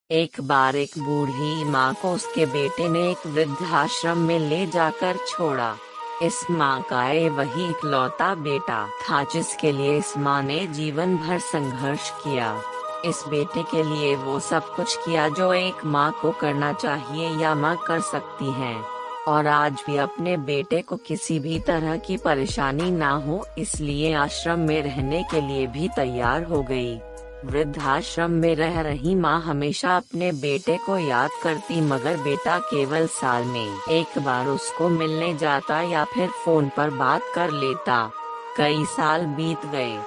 एक बार एक बूढ़ी माँ को उसके बेटे ने एक वृद्धाश्रम में ले जाकर छोड़ा। इस माँ का ये वही इकलौता बेटा था जिसके लिए इस माँ ने जीवन भर संघर्ष किया। इस बेटे के लिए वो सब कुछ किया जो एक माँ को करना चाहिए या माँ कर सकती है, और आज भी अपने बेटे को किसी भी तरह की परेशानी ना हो इसलिए आश्रम में रहने के लिए भी तैयार हो गई। वृद्धाश्रम में रह रही माँ हमेशा अपने बेटे को याद करती, मगर बेटा केवल साल में एक बार उसको मिलने जाता या फिर फोन पर बात कर लेता। कई साल बीत गए।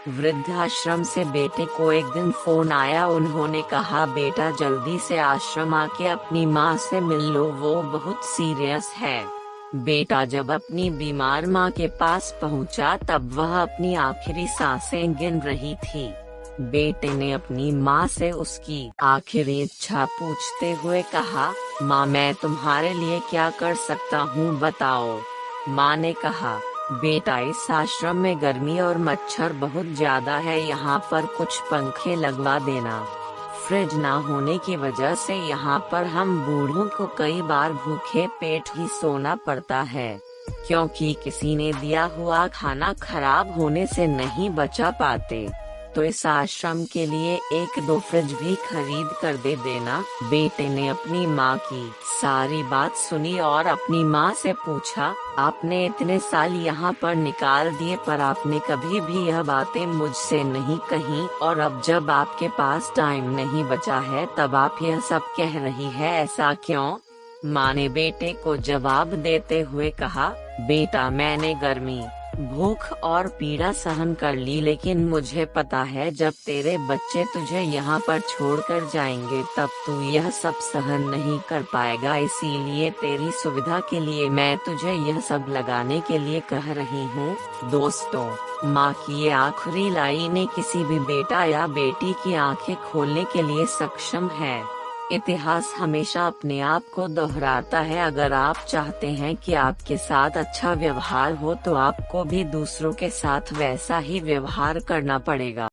वृद्धाश्रम से बेटे को एक दिन फोन आया। उन्होंने कहा, बेटा जल्दी से आश्रम आके अपनी माँ से मिल लो, वो बहुत सीरियस है। बेटा जब अपनी बीमार माँ के पास पहुँचा तब वह अपनी आखिरी सांसें गिन रही थी। बेटे ने अपनी माँ से उसकी आखिरी इच्छा पूछते हुए कहा, माँ मैं तुम्हारे लिए क्या कर सकता हूँ बताओ। माँ ने कहा, बेटा इस आश्रम में गर्मी और मच्छर बहुत ज्यादा है, यहाँ पर कुछ पंखे लगवा देना। फ्रिज ना होने की वजह से यहाँ पर हम बूढ़ों को कई बार भूखे पेट ही सोना पड़ता है, क्योंकि किसी ने दिया हुआ खाना खराब होने से नहीं बचा पाते। तो इस आश्रम के लिए एक दो फ्रिज भी खरीद कर दे देना। बेटे ने अपनी माँ की सारी बात सुनी और अपनी माँ से पूछा, आपने इतने साल यहाँ पर निकाल दिए पर आपने कभी भी यह बातें मुझसे नहीं कही, और अब जब आपके पास टाइम नहीं बचा है तब आप यह सब कह रही है, ऐसा क्यों? माँ ने बेटे को जवाब देते हुए कहा, बेटा मैंने गर्मी, भूख और पीड़ा सहन कर ली, लेकिन मुझे पता है जब तेरे बच्चे तुझे यहाँ पर छोड़कर जाएंगे तब तू यह सब सहन नहीं कर पाएगा, इसीलिए तेरी सुविधा के लिए मैं तुझे यह सब लगाने के लिए कह रही हूँ। दोस्तों, माँ की ये आखिरी लाइनें किसी भी बेटा या बेटी की आंखें खोलने के लिए सक्षम है। इतिहास हमेशा अपने आप को दोहराता है। अगर आप चाहते हैं कि आपके साथ अच्छा व्यवहार हो तो आपको भी दूसरों के साथ वैसा ही व्यवहार करना पड़ेगा।